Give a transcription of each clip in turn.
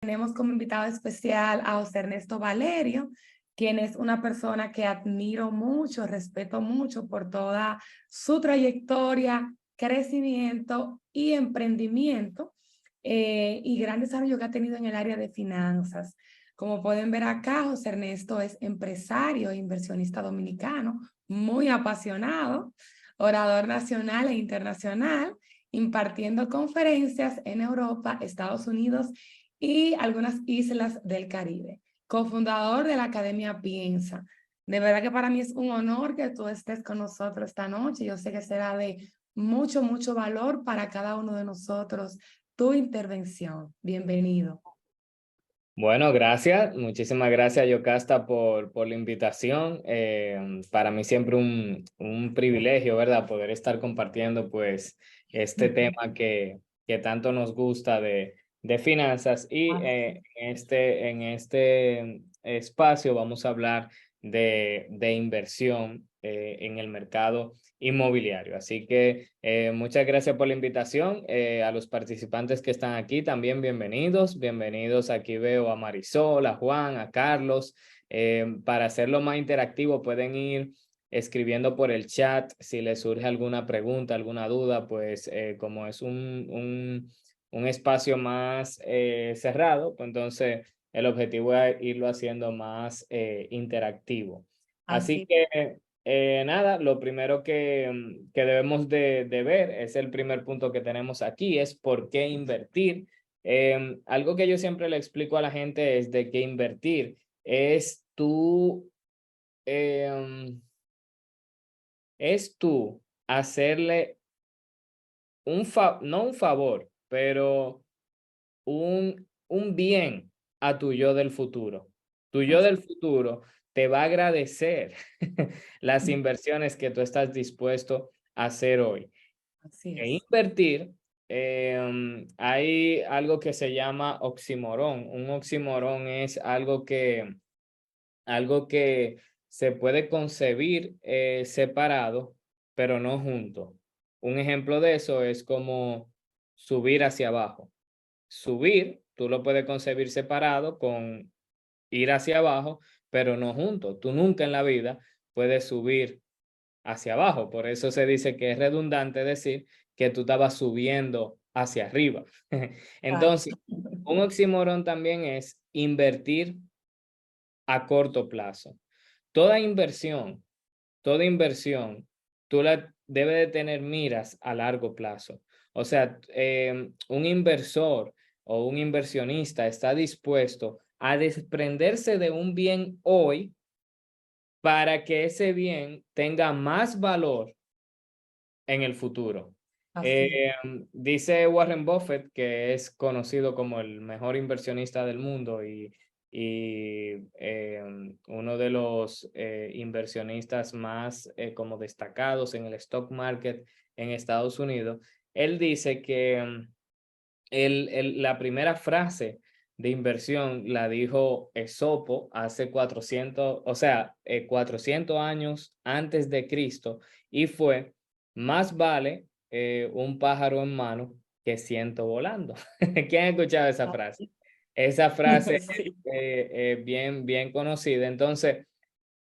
tenemos como invitado especial a José Ernesto Valerio, quien es una persona que admiro mucho, respeto mucho por toda su trayectoria, crecimiento y emprendimiento y gran desarrollo que ha tenido en el área de finanzas. Como pueden ver acá, José Ernesto es empresario e inversionista dominicano, muy apasionado, orador nacional e internacional, impartiendo conferencias en Europa, Estados Unidos y algunas islas del Caribe. Cofundador de la Academia Piensa. De verdad que para mí es un honor que tú estés con nosotros esta noche. Yo sé que será de mucho, mucho valor para cada uno de nosotros tu intervención. Bienvenido. Bueno, gracias. Muchísimas gracias, Yocasta, por la invitación. Para mí siempre un privilegio, ¿verdad? Poder estar compartiendo, pues, este tema que tanto nos gusta de finanzas. Y en este espacio vamos a hablar de inversión en el mercado inmobiliario. Así que muchas gracias por la invitación. A los participantes que están aquí también bienvenidos. Bienvenidos. Aquí veo a Marisol, a Juan, a Carlos. Para hacerlo más interactivo pueden ir escribiendo por el chat si les surge alguna pregunta, alguna duda, pues como es un espacio más cerrado, pues entonces el objetivo es irlo haciendo más interactivo. Así Así. que nada, lo primero que debemos de ver es el primer punto que tenemos aquí, es por qué invertir. Algo que yo siempre le explico a la gente es de que invertir em, es tú hacerle no un favor, pero un bien a tu yo del futuro. Tu yo del futuro te va a agradecer las inversiones que tú estás dispuesto a hacer hoy. Así E es. invertir, hay algo que se llama oximorón. Un oximorón es algo que se puede concebir separado, pero no junto. Un ejemplo de eso es como subir hacia abajo. Subir, tú lo puedes concebir separado con ir hacia abajo, pero no junto. Tú nunca en la vida puedes subir hacia abajo. Por eso se dice que es redundante decir que tú estabas subiendo hacia arriba. Entonces, Exacto. un oxímoron también es invertir a corto plazo. Toda inversión, toda inversión, tú la debes de tener miras a largo plazo. O sea, un inversor o un inversionista está dispuesto a desprenderse de un bien hoy para que ese bien tenga más valor en el futuro. Así. Dice Warren Buffett, que es conocido como el mejor inversionista del mundo y uno de los inversionistas más como destacados en el stock market en Estados Unidos. Él dice que la primera frase de inversión la dijo Esopo hace 400, o sea, 400 años antes de Cristo, y fue: más vale un pájaro en mano que ciento volando. ¿Quién ha escuchado esa frase? Esa frase es Sí. bien, bien conocida. Entonces,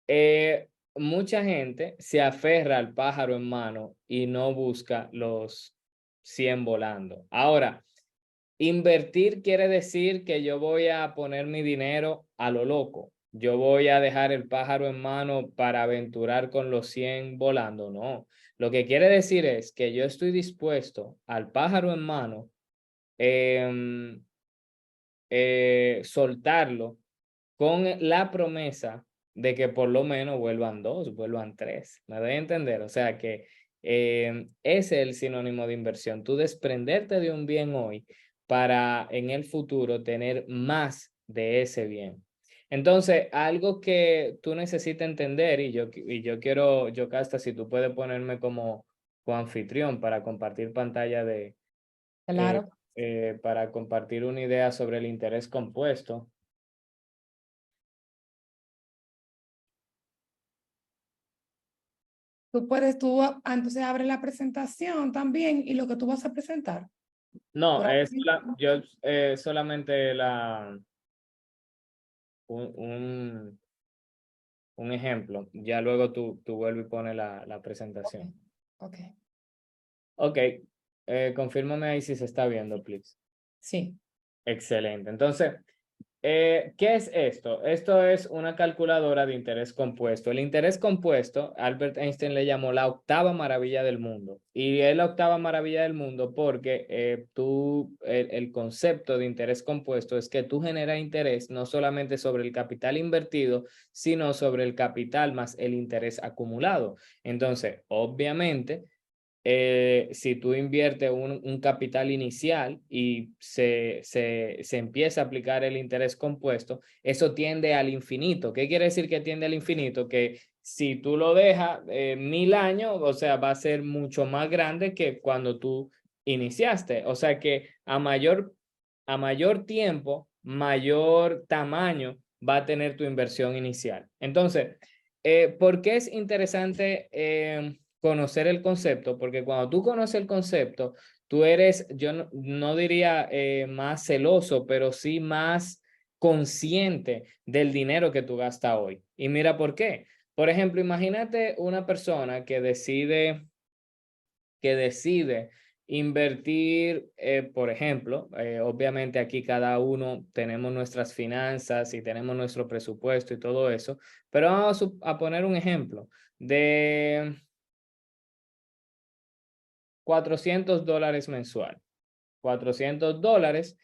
eh, mucha gente se aferra al pájaro en mano y no busca los 100 volando. Ahora, invertir quiere decir que yo voy a poner mi dinero a lo loco. Yo voy a dejar el pájaro en mano para aventurar con los 100 volando. No. Lo que quiere decir es que yo estoy dispuesto al pájaro en mano, em, soltarlo con la promesa de que por lo menos vuelvan dos, vuelvan tres. ¿Me doy a entender? O sea que ese es el sinónimo de inversión. Tú desprenderte de un bien hoy para en el futuro tener más de ese bien. Entonces, algo que tú necesitas entender, y yo quiero, Yocasta, si tú puedes ponerme como coanfitrión para compartir pantalla eh, Claro. para compartir una idea sobre el interés compuesto. Tú entonces abre la presentación también y lo que tú vas a presentar. No, Por es ahí. yo solamente un, un, un ejemplo. Ya luego tú vuelves y pones la Ok, presentación. ok. Ok, confírmame ahí si se está viendo, please. Sí. Excelente. Entonces, ¿qué es esto? Esto es una calculadora de interés compuesto. El interés compuesto, Albert Einstein le llamó la octava maravilla del mundo. Y es la octava maravilla del mundo porque el concepto de interés compuesto es que tú generas interés no solamente sobre el capital invertido, sino sobre el capital más el interés acumulado. Entonces, obviamente si tú inviertes un capital inicial y se empieza a aplicar el interés compuesto, eso tiende al infinito. ¿Qué quiere decir que tiende al infinito? Que si tú lo dejas 1000 años, o sea, va a ser mucho más grande que cuando tú iniciaste. O sea que a mayor tiempo, mayor tamaño va a tener tu inversión inicial. Entonces, ¿por qué es interesante conocer el concepto? Porque cuando tú conoces el concepto, tú eres, yo no diría más celoso, pero sí más consciente del dinero que tú gastas hoy. Y mira por qué. Por ejemplo, imagínate una persona que decide invertir, por ejemplo, obviamente aquí cada uno tenemos nuestras finanzas y tenemos nuestro presupuesto y todo eso, pero vamos a poner un ejemplo de $400 mensual. $400,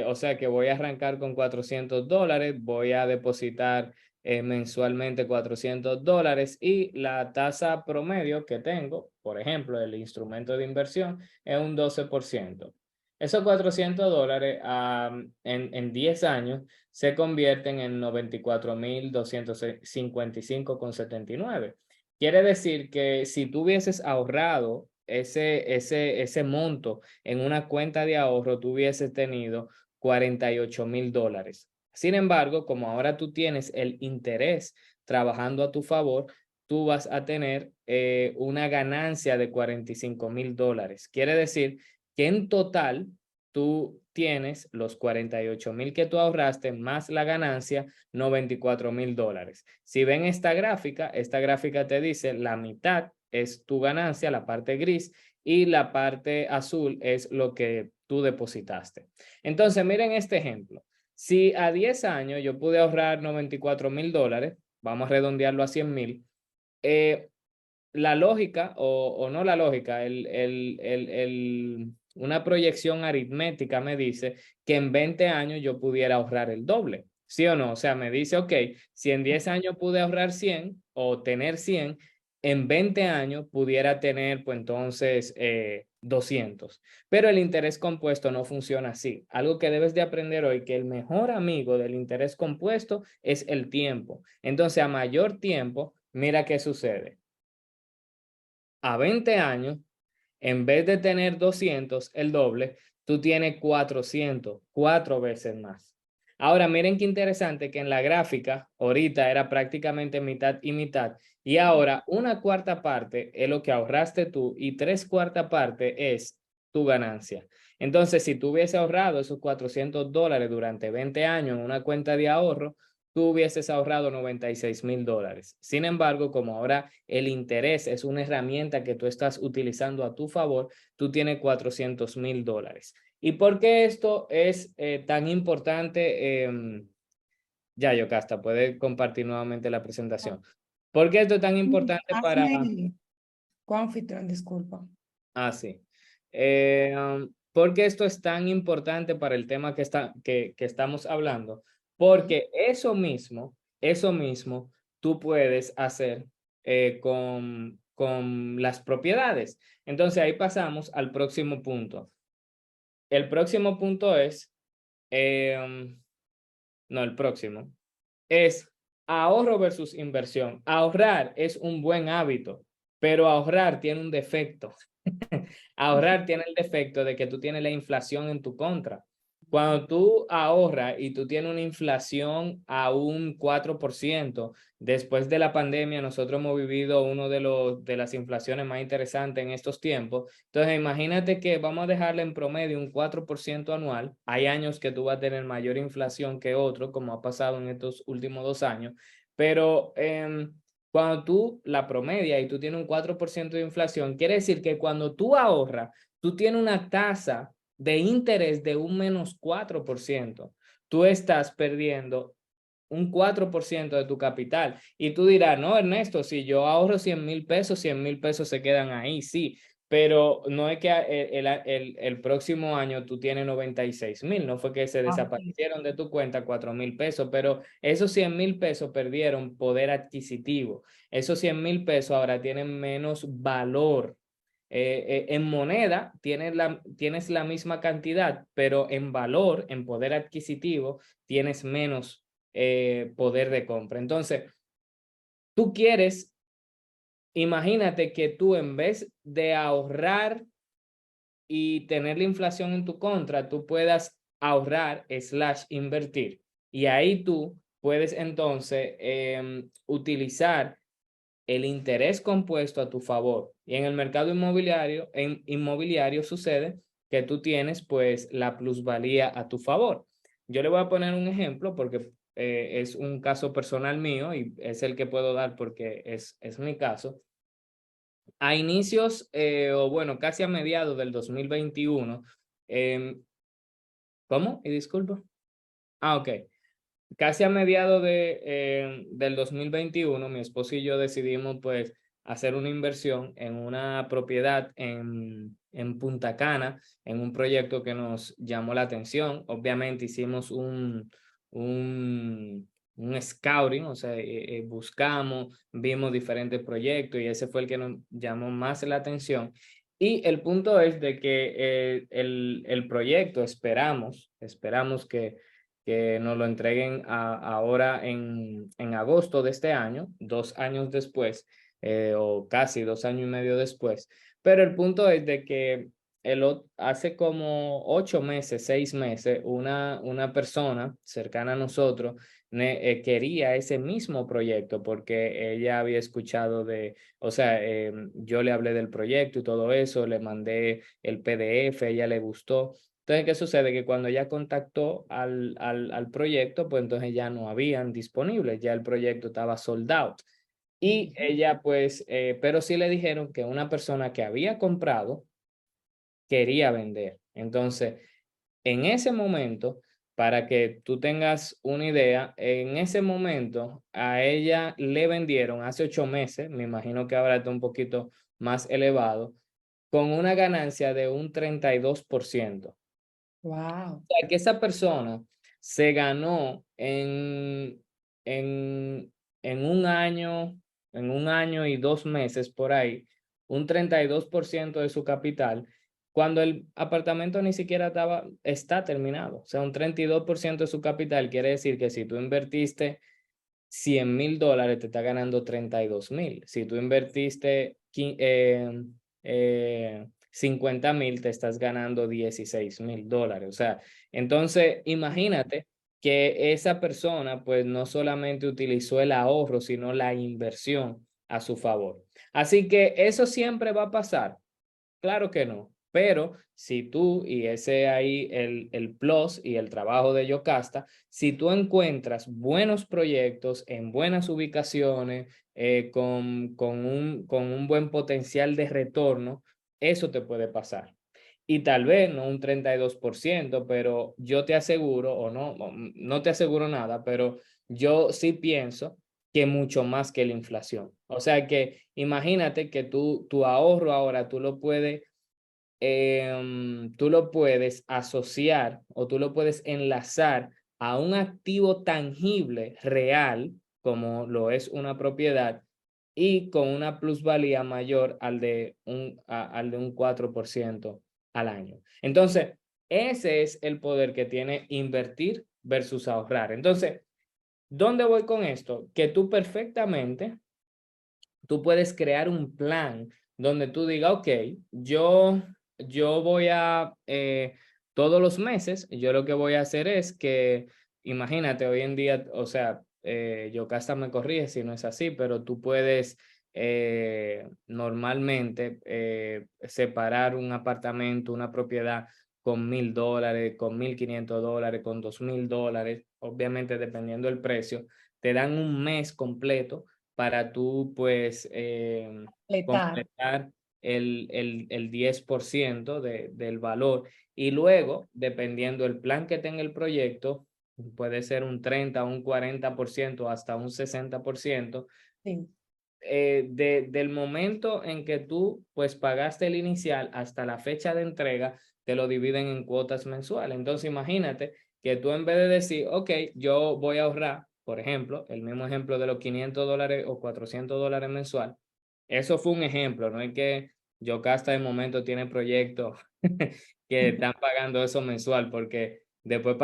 o sea que voy a arrancar con $400, voy a depositar mensualmente $400 y la tasa promedio que tengo, por ejemplo, el instrumento de inversión, es un 12%. Esos $400 en 10 años se convierten en 94,255,79. Quiere decir que si tú hubieses ahorrado ese monto en una cuenta de ahorro, tú hubieses tenido $48,000. Sin embargo, como ahora tú tienes el interés trabajando a tu favor, tú vas a tener una ganancia de $45,000. Quiere decir que en total tú tienes los 48,000 que tú ahorraste más la ganancia, $94,000. Si ven esta gráfica te dice la mitad es tu ganancia, la parte gris, y la parte azul es lo que tú depositaste. Entonces, miren este ejemplo. Si a 10 años yo pude ahorrar $94,000, vamos a redondearlo a 100,000, eh, la lógica, o no la lógica, una proyección aritmética me dice que en 20 años yo pudiera ahorrar el doble. ¿Sí o no? O sea, me dice, ok, si en 10 años pude ahorrar 100 o tener 100, en 20 años pudiera tener, pues entonces, 200. Pero el interés compuesto no funciona así. Algo que debes de aprender hoy, que el mejor amigo del interés compuesto es el tiempo. Entonces, a mayor tiempo, mira qué sucede. A 20 años, en vez de tener 200, el doble, tú tienes 400, 4 veces más. Ahora, miren qué interesante que en la gráfica, ahorita era prácticamente mitad y mitad, y ahora una cuarta parte es lo que ahorraste tú y 3/4 partes es tu ganancia. Entonces, si tú hubiese ahorrado esos $400 durante 20 años en una cuenta de ahorro, tú hubieses ahorrado $96,000. Sin embargo, como ahora el interés es una herramienta que tú estás utilizando a tu favor, tú tienes $400,000. ¿Y por qué esto es tan importante? Ya, Yocasta, puede compartir nuevamente la presentación. ¿Por qué esto es tan importante para... Hazme coanfitrión, disculpa. Ah, sí. ¿Por qué esto es tan importante para el tema que estamos hablando? Porque eso mismo, tú puedes hacer con las propiedades. Entonces ahí pasamos al próximo punto. El próximo punto es, no, el próximo, es ahorro versus inversión. Ahorrar es un buen hábito, pero ahorrar tiene un defecto. Ahorrar tiene el defecto de que tú tienes la inflación en tu contra. Cuando tú ahorras y tú tienes una inflación a un 4%, después de la pandemia nosotros hemos vivido uno de las inflaciones más interesantes en estos tiempos. Entonces imagínate que vamos a dejarle en promedio un 4% anual. Hay años que tú vas a tener mayor inflación que otros, como ha pasado en estos últimos 2 años, pero cuando tú la promedia y tú tienes un 4% de inflación, quiere decir que cuando tú ahorras, tú tienes una tasa de interés de un -4%, tú estás perdiendo un 4% de tu capital. Y tú dirás, no, Ernesto, si yo ahorro 100,000 pesos, 100,000 pesos se quedan ahí, sí, pero no es que el próximo año tú tienes 96,000, no fue que se Así. desaparecieron de tu cuenta 4,000 pesos, pero esos 100,000 pesos perdieron poder adquisitivo. Esos 100,000 pesos ahora tienen menos valor. En moneda tienes la misma cantidad, pero en valor, en poder adquisitivo, tienes menos poder de compra. Entonces, tú quieres, imagínate que tú en vez de ahorrar y tener la inflación en tu contra, tú puedas ahorrar slash invertir. Y ahí tú puedes entonces utilizar el interés compuesto a tu favor. Y en el mercado inmobiliario, sucede que tú tienes pues la plusvalía a tu favor. Yo le voy a poner un ejemplo porque es un caso personal mío y es el que puedo dar porque es mi caso. A inicios, o bueno, casi a mediados del 2021, ¿cómo? Y disculpa. Ah, ok. Casi a mediados del 2021, mi esposo y yo decidimos pues hacer una inversión en una propiedad en Punta Cana, en un proyecto que nos llamó la atención. Obviamente hicimos un scouting, o sea, buscamos, vimos diferentes proyectos y ese fue el que nos llamó más la atención. Y el punto es de que el proyecto esperamos que nos lo entreguen ahora en agosto de este año, 2 años después, o casi 2 años y medio después. Pero el punto es de que hace como 8 meses, 6 meses, una persona cercana a nosotros quería ese mismo proyecto porque ella había escuchado o sea, yo le hablé del proyecto y todo eso, le mandé el PDF, a ella le gustó. Entonces, ¿qué sucede? Que cuando ella contactó al proyecto, pues entonces ya no habían disponibles, ya el proyecto estaba sold out. Y ella, pues, pero sí le dijeron que una persona que había comprado quería vender. Entonces, en ese momento, para que tú tengas una idea, en ese momento a ella le vendieron hace 8 meses, me imagino que ahora está un poquito más elevado, con una ganancia de un 32%. Wow. Sea, que esa persona se ganó en en un año y 2 meses por ahí, un 32% de su capital, cuando el apartamento ni siquiera está terminado. O sea, un 32% de su capital quiere decir que si tú invertiste $100,000, te está ganando 32,000. Si tú invertiste 50,000, te estás ganando $16,000. O sea, entonces imagínate que esa persona pues no solamente utilizó el ahorro, sino la inversión a su favor. Así que eso siempre va a pasar. Claro que no, pero si tú, y ese ahí el plus y el trabajo de Yocasta, si tú encuentras buenos proyectos en buenas ubicaciones, con un buen potencial de retorno, eso te puede pasar. Y tal vez no un 32%, pero yo te aseguro, o no, no te aseguro nada, pero yo sí pienso que mucho más que la inflación. O sea que imagínate que tu ahorro ahora tú lo puedes asociar o tú lo puedes enlazar a un activo tangible real, como lo es una propiedad, y con una plusvalía mayor al de un 4% al año. Entonces, ese es el poder que tiene invertir versus ahorrar. Entonces, ¿dónde voy con esto? Que tú puedes crear un plan donde tú digas, ok, yo voy a todos los meses yo lo que voy a hacer es que, imagínate, hoy en día, o sea, Yocasta me corrige si no es así, pero tú puedes normalmente separar un apartamento, una propiedad con $1,000, con $1,500, con $2,000, obviamente dependiendo del precio, te dan un mes completo para tú pues Letal. completar el 10% del valor y luego, dependiendo del plan que tenga el proyecto, puede ser un 30, un 40%, hasta un 60%, Sí. del momento en que tú pues pagaste el inicial hasta la fecha de entrega, te lo dividen en cuotas mensuales. Entonces imagínate que tú en vez de decir, ok, yo voy a ahorrar, por ejemplo, el mismo ejemplo de los $500 o $400 mensual, eso fue un ejemplo, no es que Yocasta de momento tiene proyectos que están pagando eso mensual, porque después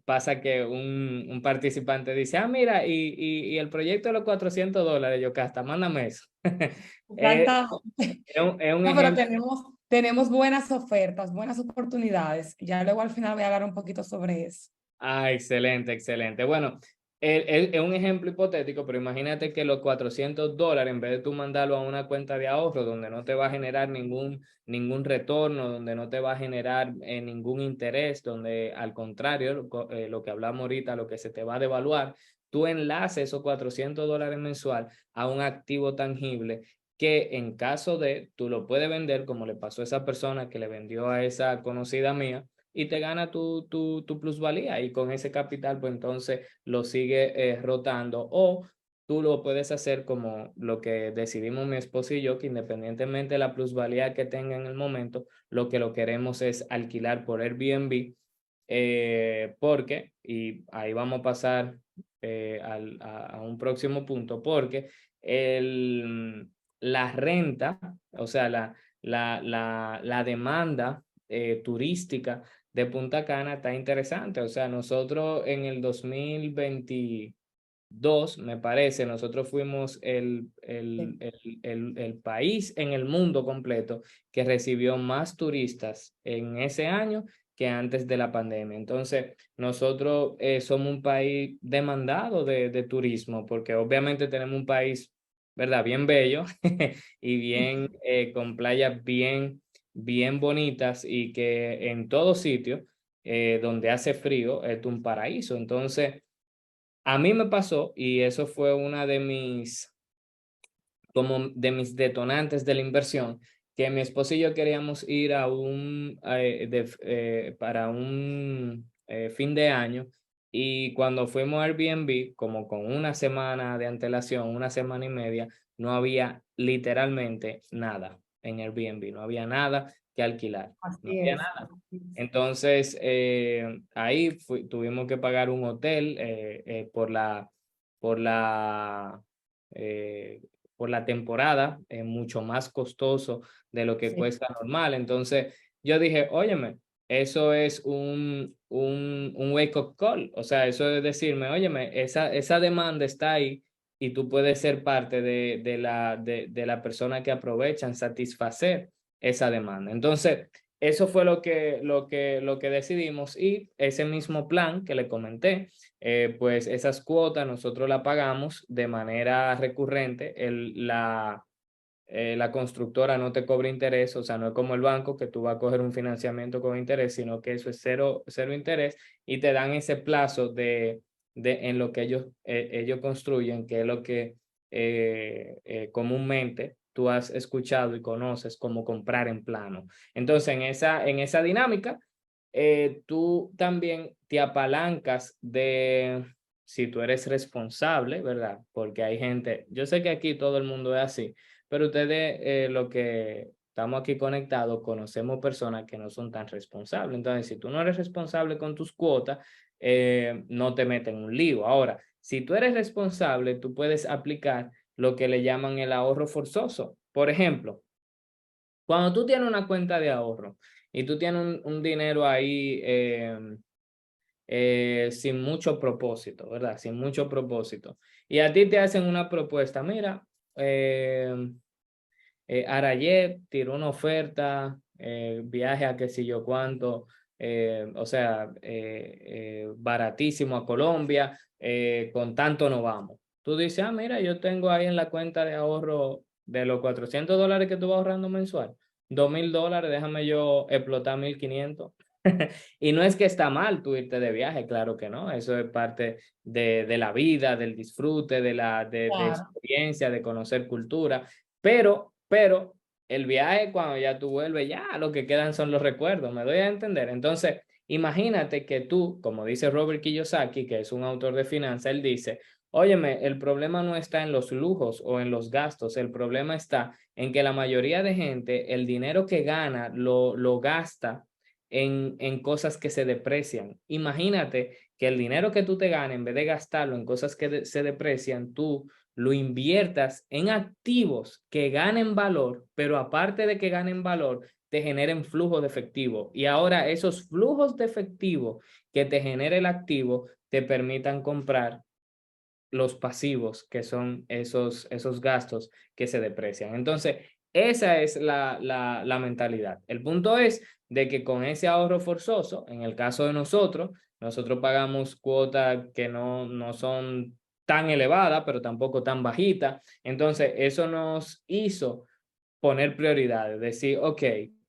pasa que un participante dice, ah, mira, y el proyecto de los $400, Yocasta, mándame eso. Eh, Exactamente. es un No, pero ejemplo. tenemos buenas ofertas, buenas oportunidades. Ya luego al final voy a hablar un poquito sobre eso. Ah, excelente, excelente. Bueno, es un ejemplo hipotético, pero imagínate que los $400, en vez de tú mandarlo a una cuenta de ahorro donde no te va a generar ningún retorno, donde no te va a generar ningún interés, donde al contrario, lo que hablamos ahorita, lo que se te va a devaluar, tú enlaces esos $400 mensual a un activo tangible que en caso de, tú lo puedes vender como le pasó a esa persona que le vendió a esa conocida mía y te gana tu plusvalía y con ese capital pues entonces lo sigue rotando o tú lo puedes hacer como lo que decidimos mi esposo y yo, que independientemente de la plusvalía que tenga en el momento, lo queremos es alquilar por Airbnb, porque, y ahí vamos a pasar a un próximo punto, porque la renta, o sea, la demanda turística de Punta Cana está interesante. O sea, nosotros en el 2022, me parece, nosotros fuimos Sí. el país en el mundo completo que recibió más turistas en ese año que antes de la pandemia. Entonces, nosotros somos un país demandado de turismo, porque obviamente tenemos un país, ¿verdad? Bien bello y bien con playas bien bonitas y que en todo sitio donde hace frío es un paraíso. Entonces, a mí me pasó y eso fue una como de mis detonantes de la inversión, que mi esposo y yo queríamos ir para un fin de año y cuando fuimos a Airbnb, como con una semana de antelación, una semana y media, no había literalmente nada en Airbnb, no había nada que alquilar, no Así había es. nada. Así es. Entonces, ahí tuvimos que pagar un hotel por la, eh, por la temporada, es mucho más costoso de lo que Sí. cuesta normal. Entonces, yo dije, óyeme, eso es un wake-up call. O sea, eso es decirme, óyeme, esa demanda está ahí y tú puedes ser parte de la persona que aprovechan satisfacer esa demanda. Entonces, eso fue lo que decidimos y ese mismo plan que le comenté, pues esas cuotas nosotros la pagamos de manera recurrente. La constructora no te cobra interés, o sea, no es como el banco que tú vas a coger un financiamiento con interés, sino que eso es cero interés y te dan ese plazo en lo que ellos construyen, que es lo que comúnmente tú has escuchado y conoces como comprar en plano. Entonces, en esa dinámica, tú también te apalancas si tú eres responsable, ¿verdad? Porque hay gente, yo sé que aquí todo el mundo es así, pero ustedes, lo que estamos aquí conectados, conocemos personas que no son tan responsables. Entonces, si tú no eres responsable con tus cuotas, no te meten en un lío. Ahora, si tú eres responsable, tú puedes aplicar lo que le llaman el ahorro forzoso. Por ejemplo, cuando tú tienes una cuenta de ahorro y tú tienes un dinero ahí sin mucho propósito, ¿verdad? Sin mucho propósito. Y a ti te hacen una propuesta, mira, Arayet tiró una oferta, viaje a qué sé yo cuánto, o sea, baratísimo a Colombia, con tanto no vamos. Tú dices, ah, mira, yo tengo ahí en la cuenta de ahorro de los $400 que tú vas ahorrando mensual, $2,000, déjame yo explotar 1,500. Y no es que está mal tú irte de viaje, claro que no, eso es parte de la vida, del disfrute, de Claro. experiencia, de conocer cultura, pero el viaje cuando ya tú vuelves, ya lo que quedan son los recuerdos, me doy a entender. Entonces, imagínate que tú, como dice Robert Kiyosaki, que es un autor de finanzas, él dice, óyeme, el problema no está en los lujos o en los gastos, el problema está en que la mayoría de gente, el dinero que gana lo gasta en cosas que se deprecian. Imagínate que el dinero que tú te ganes, en vez de gastarlo en cosas que se deprecian, tú lo inviertas en activos que ganen valor, pero aparte de que ganen valor, te generen flujo de efectivo. Y ahora esos flujos de efectivo que te genera el activo te permitan comprar los pasivos, que son esos gastos que se deprecian. Entonces, esa es la mentalidad. El punto es de que con ese ahorro forzoso, en el caso de nosotros pagamos cuotas que no son tan elevadas, pero tampoco tan bajitas. Entonces, eso nos hizo poner prioridades, decir, ok,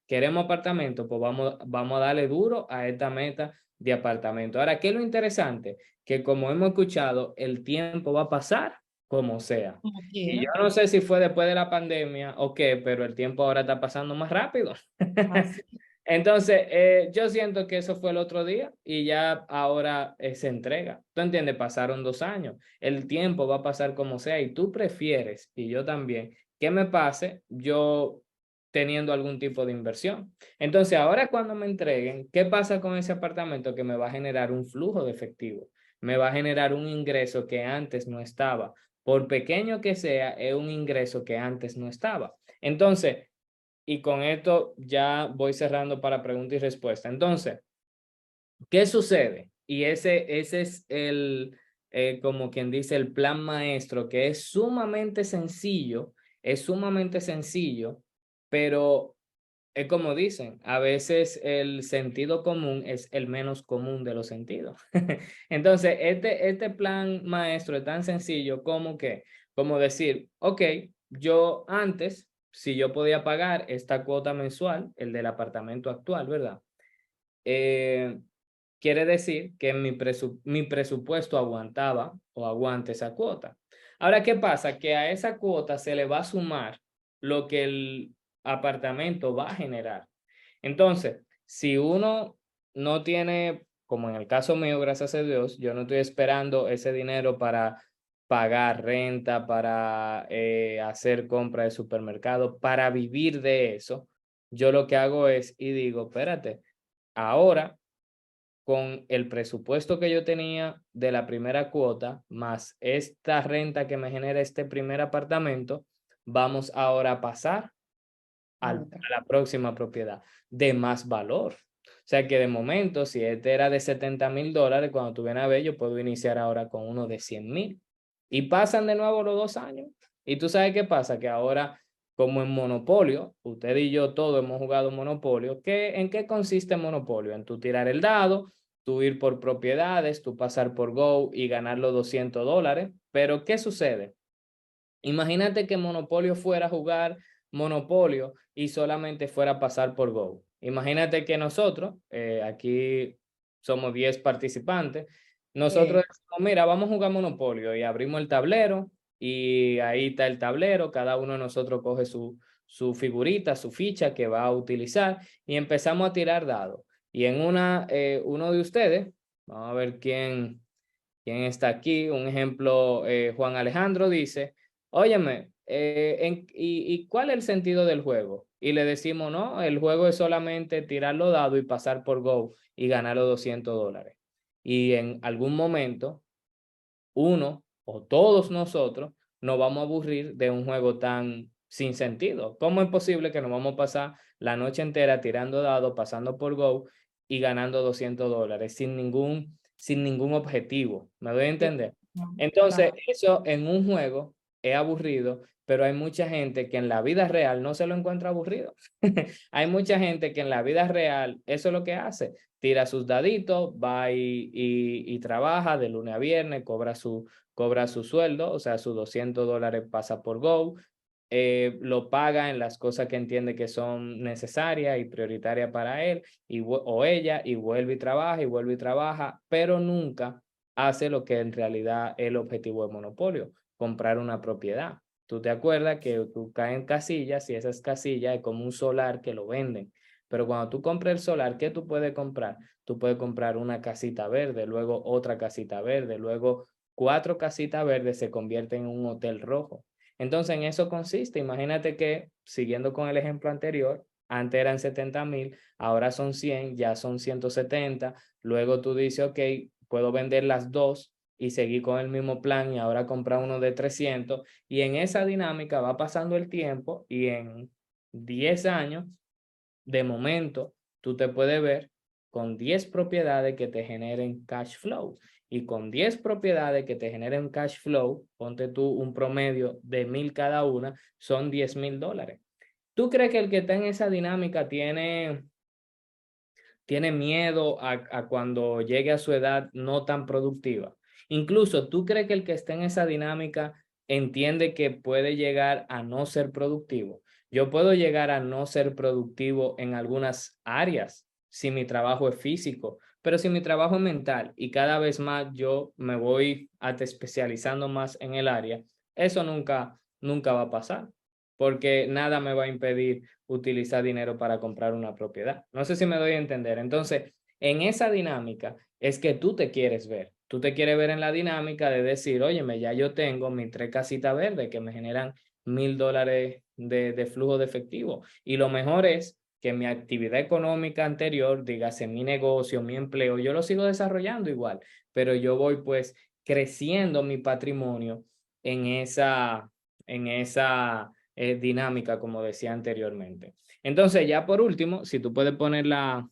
queremos apartamento, pues vamos a darle duro a esta meta de apartamento. Ahora, ¿qué es lo interesante? Que como hemos escuchado, el tiempo va a pasar como sea. Como Y yo quiera. no sé si fue después de la pandemia o qué, pero el tiempo ahora está pasando más rápido. Así. Entonces, yo siento que eso fue el otro día y ya ahora se entrega. ¿Tú entiendes? Pasaron 2 años. El tiempo va a pasar como sea y tú prefieres, y yo también, que me pase yo teniendo algún tipo de inversión. Entonces, ahora cuando me entreguen, ¿qué pasa con ese apartamento? Que me va a generar un flujo de efectivo, me va a generar un ingreso que antes no estaba. Por pequeño que sea, es un ingreso que antes no estaba. Entonces, y con esto ya voy cerrando para pregunta y respuesta. Entonces, ¿qué sucede? Y ese es como quien dice, el plan maestro, que es sumamente sencillo, pero es como dicen, a veces el sentido común es el menos común de los sentidos. Entonces, este plan maestro es tan sencillo como decir, ok, yo antes, si yo podía pagar esta cuota mensual, el del apartamento actual, ¿verdad? Eh, quiere decir que mi presupuesto aguantaba o aguanta esa cuota. Ahora, ¿qué pasa? Que a esa cuota se le va a sumar lo que el apartamento va a generar. Entonces, si uno no tiene, como en el caso mío, gracias a Dios, yo no estoy esperando ese dinero para pagar renta, para hacer compra de supermercado, para vivir de eso, yo lo que hago es y digo, espérate, ahora con el presupuesto que yo tenía de la primera cuota, más esta renta que me genera este primer apartamento, vamos ahora a pasar Otra. a la próxima propiedad de más valor. O sea que de momento, si este era de $70,000, cuando tú vienes a ver, yo puedo iniciar ahora con uno de 100,000. Y pasan de nuevo los 2 años. Y tú sabes qué pasa, que ahora, como en Monopolio, usted y yo todos hemos jugado Monopolio, ¿en qué consiste Monopolio? En tú tirar el dado, tú ir por propiedades, tú pasar por Go y ganar los $200. Pero ¿qué sucede? Imagínate que Monopolio fuera a jugar Monopolio y solamente fuera a pasar por Go. Imagínate que nosotros, aquí somos 10 participantes, nosotros Sí. decimos, mira, vamos a jugar Monopolio y abrimos el tablero y ahí está el tablero, cada uno de nosotros coge su figurita, su ficha que va a utilizar y empezamos a tirar dados. Y en uno de ustedes, vamos a ver quién está aquí, un ejemplo, Juan Alejandro dice, óyeme, ¿y cuál es el sentido del juego? Y le decimos, no, el juego es solamente tirar los dados y pasar por Go y ganar los $200. Y en algún momento, uno o todos nosotros nos vamos a aburrir de un juego tan sin sentido. ¿Cómo es posible que nos vamos a pasar la noche entera tirando dados, pasando por Go y ganando $200 sin ningún objetivo? ¿Me doy a Sí. entender? No, Entonces, claro. eso en un juego es aburrido, pero hay mucha gente que en la vida real no se lo encuentra aburrido. Hay mucha gente que en la vida real eso es lo que hace. tira sus daditos, va y trabaja de lunes a viernes, cobra su sueldo, o sea, sus $200 pasa por Go, lo paga en las cosas que entiende que son necesarias y prioritarias para él o ella, y vuelve y trabaja, pero nunca hace lo que en realidad es el objetivo de monopolio, comprar una propiedad. Tú te acuerdas que tú caes en casillas y esas casillas es como un solar que lo venden. Pero cuando tú compras el solar, ¿qué tú puedes comprar? Tú puedes comprar una casita verde, luego otra casita verde, luego 4 casitas verdes se convierten en un hotel rojo. Entonces, en eso consiste. Imagínate que, siguiendo con el ejemplo anterior, antes eran 70,000, ahora son 100, ya son 170. Luego tú dices, ok, puedo vender las dos y seguir con el mismo plan y ahora comprar uno de 300. Y en esa dinámica va pasando el tiempo y en 10 años, de momento, tú te puedes ver con 10 propiedades que te generen cash flow. Y con 10 propiedades que te generen cash flow, ponte tú un promedio de 1,000 cada una, son $10,000. ¿Tú crees que el que está en esa dinámica tiene miedo a cuando llegue a su edad no tan productiva? Incluso, ¿tú crees que el que está en esa dinámica entiende que puede llegar a no ser productivo? Yo puedo llegar a no ser productivo en algunas áreas si mi trabajo es físico, pero si mi trabajo es mental y cada vez más yo me voy especializando más en el área, eso nunca va a pasar, porque nada me va a impedir utilizar dinero para comprar una propiedad. No sé si me doy a entender. Entonces, en esa dinámica es que tú te quieres ver. Tú te quieres ver en la dinámica de decir, óyeme, ya yo tengo mis 3 casitas verdes que me generan $1,000 de flujo de efectivo. Y lo mejor es que mi actividad económica anterior, dígase mi negocio, mi empleo, yo lo sigo desarrollando igual, pero yo voy pues creciendo mi patrimonio en esa dinámica, como decía anteriormente. Entonces, ya por último, si tú puedes poner la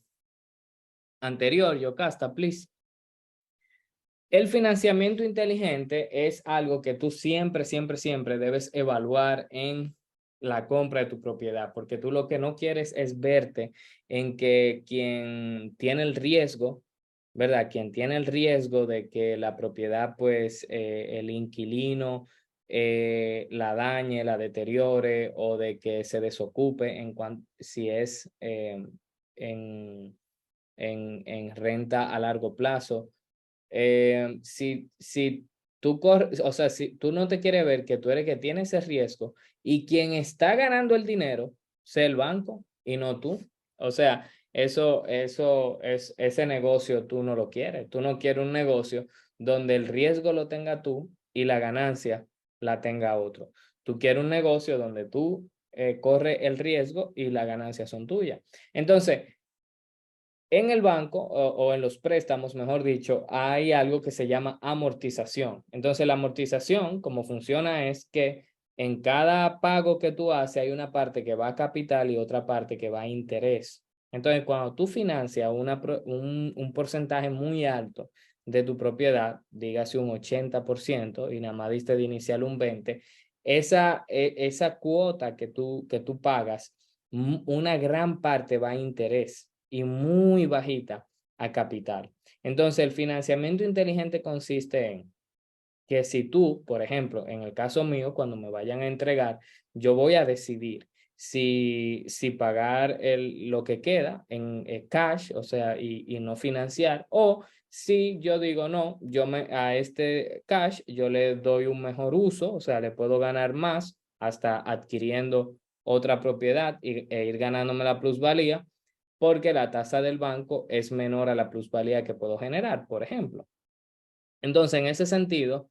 anterior, Yocasta, please. El financiamiento inteligente es algo que tú siempre debes evaluar en la compra de tu propiedad, porque tú lo que no quieres es verte en que quien tiene el riesgo, ¿verdad? Quien tiene el riesgo de que la propiedad, pues, el inquilino la dañe, la deteriore o de que se desocupe si es en, en renta a largo plazo. Si tú corres, o sea, si tú no te quieres ver que tú eres que tiene ese riesgo y quien está ganando el dinero sea el banco y no tú. O sea, ese negocio tú no lo quieres. Tú no quieres un negocio donde el riesgo lo tenga tú y la ganancia la tenga otro. Tú quieres un negocio donde tú corres el riesgo y la ganancia son tuyas. Entonces, en el banco o en los préstamos, mejor dicho, hay algo que se llama amortización. Entonces, la amortización, como funciona es que en cada pago que tú haces hay una parte que va a capital y otra parte que va a interés. Entonces, cuando tú financias un porcentaje muy alto de tu propiedad, dígase un 80% y nada más diste de inicial un 20%, esa cuota que tú pagas, una gran parte va a interés y muy bajita a capital. Entonces, el financiamiento inteligente consiste en que si tú, por ejemplo, en el caso mío, cuando me vayan a entregar, yo voy a decidir si pagar lo que queda en cash, o sea, y no financiar, o si yo digo no, a este cash yo le doy un mejor uso, o sea, le puedo ganar más hasta adquiriendo otra propiedad e ir ganándome la plusvalía, porque la tasa del banco es menor a la plusvalía que puedo generar, por ejemplo. Entonces, en ese sentido,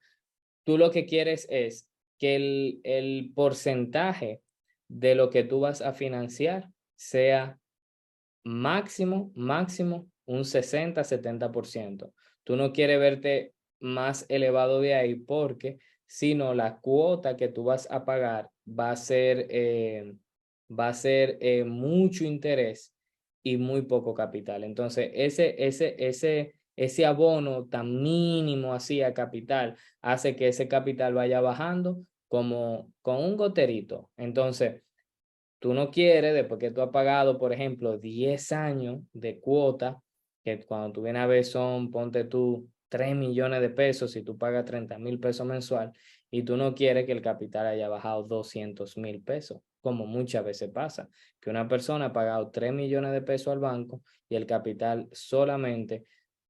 tú lo que quieres es que el porcentaje de lo que tú vas a financiar sea máximo un 60-70%. Tú no quieres verte más elevado de ahí porque si no, la cuota que tú vas a pagar va a ser mucho interés y muy poco capital. Entonces, ese abono tan mínimo así a capital hace que ese capital vaya bajando como con un goterito. Entonces, tú no quieres, después que tú has pagado, por ejemplo, 10 años de cuota que cuando tú vienes a ver son, ponte tú, 3 millones de pesos si tú pagas 30,000 pesos mensual y tú no quieres que el capital haya bajado 200,000 pesos, como muchas veces pasa, que una persona ha pagado 3 millones de pesos al banco y el capital solamente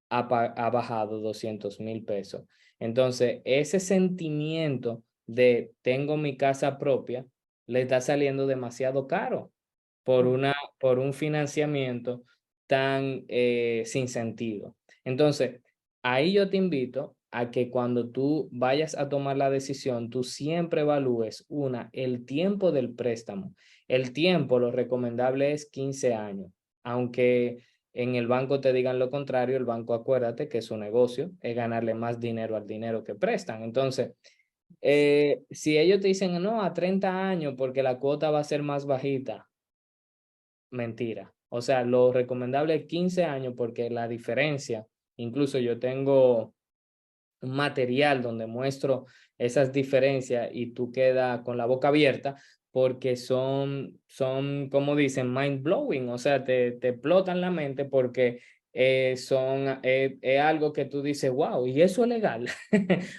ha bajado 200,000 pesos. Entonces, ese sentimiento de tengo mi casa propia le está saliendo demasiado caro por un financiamiento tan sin sentido. Entonces, ahí yo te invito a que cuando tú vayas a tomar la decisión, tú siempre evalúes el tiempo del préstamo. El tiempo, lo recomendable es 15 años, aunque en el banco te digan lo contrario. El banco, acuérdate que su negocio es ganarle más dinero al dinero que prestan. Entonces, si ellos te dicen no, a 30 años porque la cuota va a ser más bajita, mentira. O sea, lo recomendable es 15 años porque la diferencia, incluso yo tengo un material donde muestro esas diferencias y tú quedas con la boca abierta porque como dicen, mind blowing, o sea, te explotan la mente porque es algo que tú dices, wow, y eso es legal.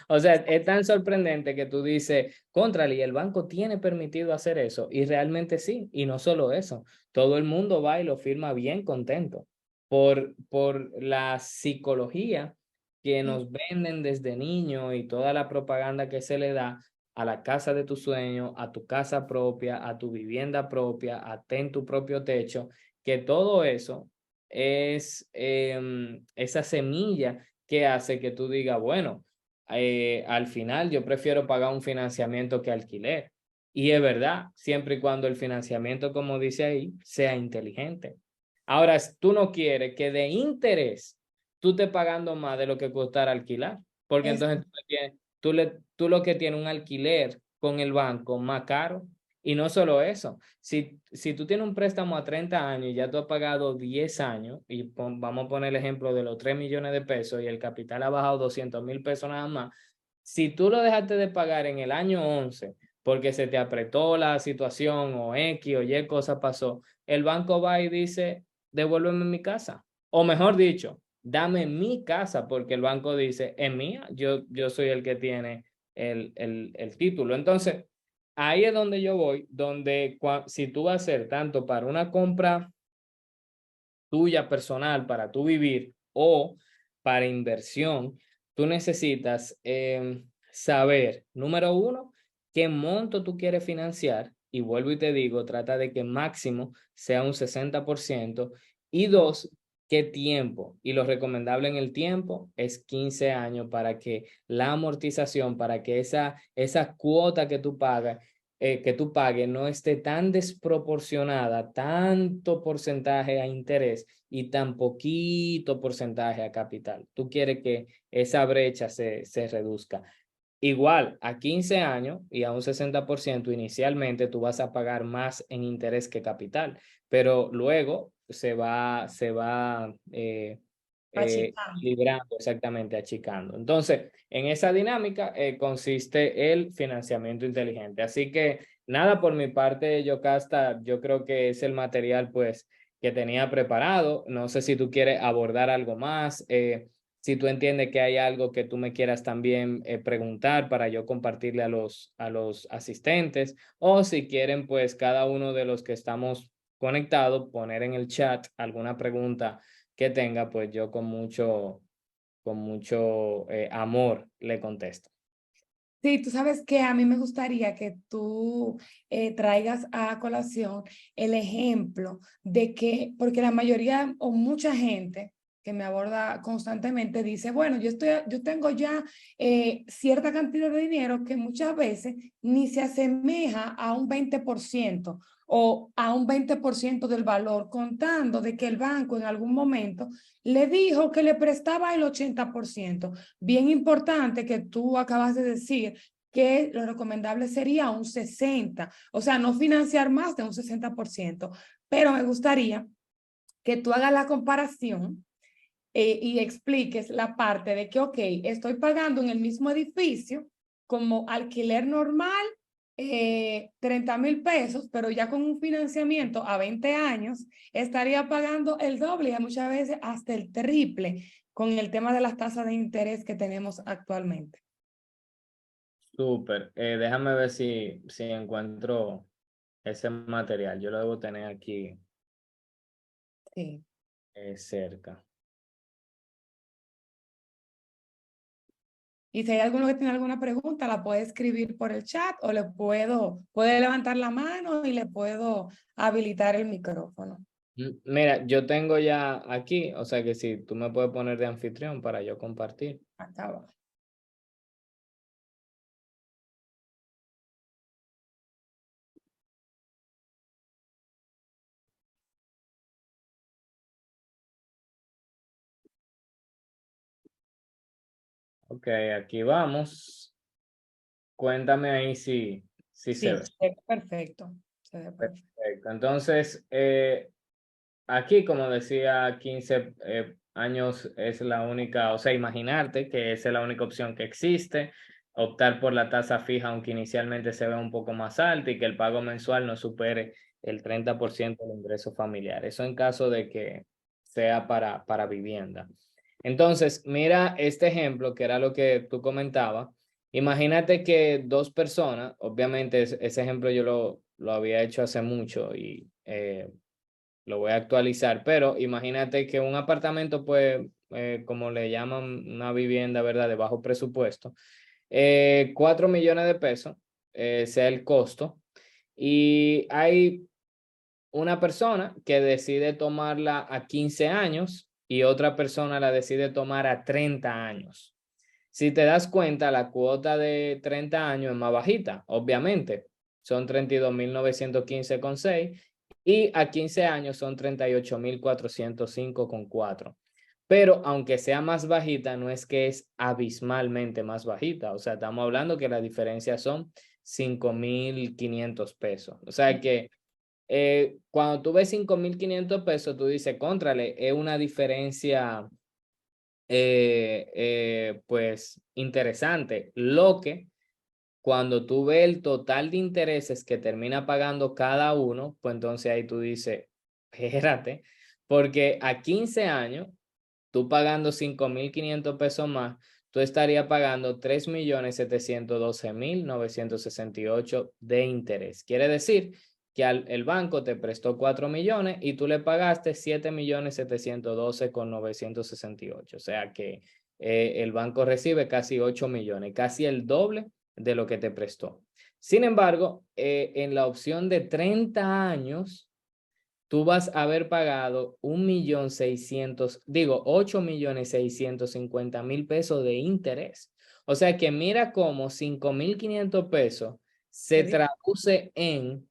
O sea, es tan sorprendente que tú dices, contrale, y el banco tiene permitido hacer eso, y realmente sí, y no solo eso, todo el mundo va y lo firma bien contento por la psicología que nos venden desde niño y toda la propaganda que se le da a la casa de tu sueño, a tu casa propia, a tu vivienda propia, a ten tu propio techo, que todo eso es esa semilla que hace que tú digas, bueno, al final yo prefiero pagar un financiamiento que alquiler. Y es verdad, siempre y cuando el financiamiento, como dice ahí, sea inteligente. Ahora, tú no quieres que de interés tú estés pagando más de lo que costara alquilar, porque Es, entonces tú lo que tienes un alquiler con el banco más caro. Y no solo eso, si tú tienes un préstamo a 30 años y ya tú has pagado 10 años, y vamos a poner el ejemplo de los 3 millones de pesos y el capital ha bajado 200,000 pesos nada más, si tú lo dejaste de pagar en el año 11 porque se te apretó la situación o X o Y cosa pasó, el banco va y dice, devuélveme mi casa. O mejor dicho, dame mi casa porque el banco dice, es mía, yo soy el que tiene el título. Entonces, ahí es donde yo voy, donde si tú vas a hacer tanto para una compra tuya personal, para tu vivir o para inversión, tú necesitas saber, número uno, qué monto tú quieres financiar. Y vuelvo y te digo, trata de que máximo sea un 60%. Y dos, qué tiempo. Y lo recomendable en el tiempo es 15 años para que la amortización, para que esa cuota que tú pagues no esté tan desproporcionada, tanto porcentaje a interés y tan poquito porcentaje a capital. Tú quieres que esa brecha se reduzca. Igual, a 15 años y a un 60% inicialmente tú vas a pagar más en interés que capital, pero luego achicando. librando, exactamente, achicando. Entonces, en esa dinámica consiste el financiamiento inteligente. Así que nada, por mi parte, Yocasta, yo creo que es el material pues que tenía preparado. No sé si tú quieres abordar algo más. Si tú entiendes que hay algo que tú me quieras también preguntar para yo compartirle a los asistentes, o si quieren, pues cada uno de los que estamos conectados, poner en el chat alguna pregunta que tenga, pues yo con mucho amor le contesto. Sí, tú sabes que a mí me gustaría que tú traigas a colación el ejemplo de que, porque la mayoría o mucha gente que me aborda constantemente dice, bueno, yo tengo ya cierta cantidad de dinero que muchas veces ni se asemeja a un 20% o a un 20% del valor, contando de que el banco en algún momento le dijo que le prestaba el 80%. Bien importante que tú acabas de decir que lo recomendable sería un 60%, o sea, no financiar más de un 60%, pero me gustaría que tú hagas la comparación y expliques la parte de que, ok, estoy pagando en el mismo edificio como alquiler normal 30,000 pesos, pero ya con un financiamiento a 20 años, estaría pagando el doble y muchas veces hasta el triple con el tema de las tasas de interés que tenemos actualmente. Súper. Déjame ver si encuentro ese material. Yo lo debo tener aquí Sí. cerca. Y si hay alguno que tiene alguna pregunta, la puede escribir por el chat o puede levantar la mano y le puedo habilitar el micrófono. Mira, yo tengo ya aquí, o sea que si tú me puedes poner de anfitrión para yo compartir. Acá va. Ok, aquí vamos. Cuéntame ahí si se Sí, ve. se ve perfecto. Se ve perfecto. Perfecto. Entonces, aquí, como decía, 15 años es la única, o sea, imaginarte que esa es la única opción que existe, optar por la tasa fija, aunque inicialmente se vea un poco más alta y que el pago mensual no supere el 30% del ingreso familiar. Eso en caso de que sea para vivienda. Entonces, mira este ejemplo, que era lo que tú comentabas. Imagínate que dos personas, obviamente ese ejemplo yo lo había hecho hace mucho y lo voy a actualizar, pero imagínate que un apartamento, pues, como le llaman una vivienda, ¿verdad? De bajo presupuesto, 4 millones de pesos sea el costo y hay una persona que decide tomarla a 15 años y otra persona la decide tomar a 30 años. Si te das cuenta, la cuota de 30 años es más bajita, obviamente. Son 32.915,6 y a 15 años son 38.405,4. Pero aunque sea más bajita, no es que es abismalmente más bajita. O sea, estamos hablando que la diferencia son 5.500 pesos. O sea que cuando tú ves 5.500 pesos, tú dices, contrale, es una diferencia pues interesante. Lo que cuando tú ves el total de intereses que termina pagando cada uno, pues entonces ahí tú dices, espérate, porque a 15 años, tú pagando 5.500 pesos más, tú estarías pagando 3.712.968 de interés. Quiere decir que el banco te prestó 4 millones y tú le pagaste 7.712.968. O sea que el banco recibe casi 8 millones, casi el doble de lo que te prestó. Sin embargo, en la opción de 30 años, tú vas a haber pagado 8.650.000 pesos de interés. O sea que mira cómo 5.500 pesos se traduce en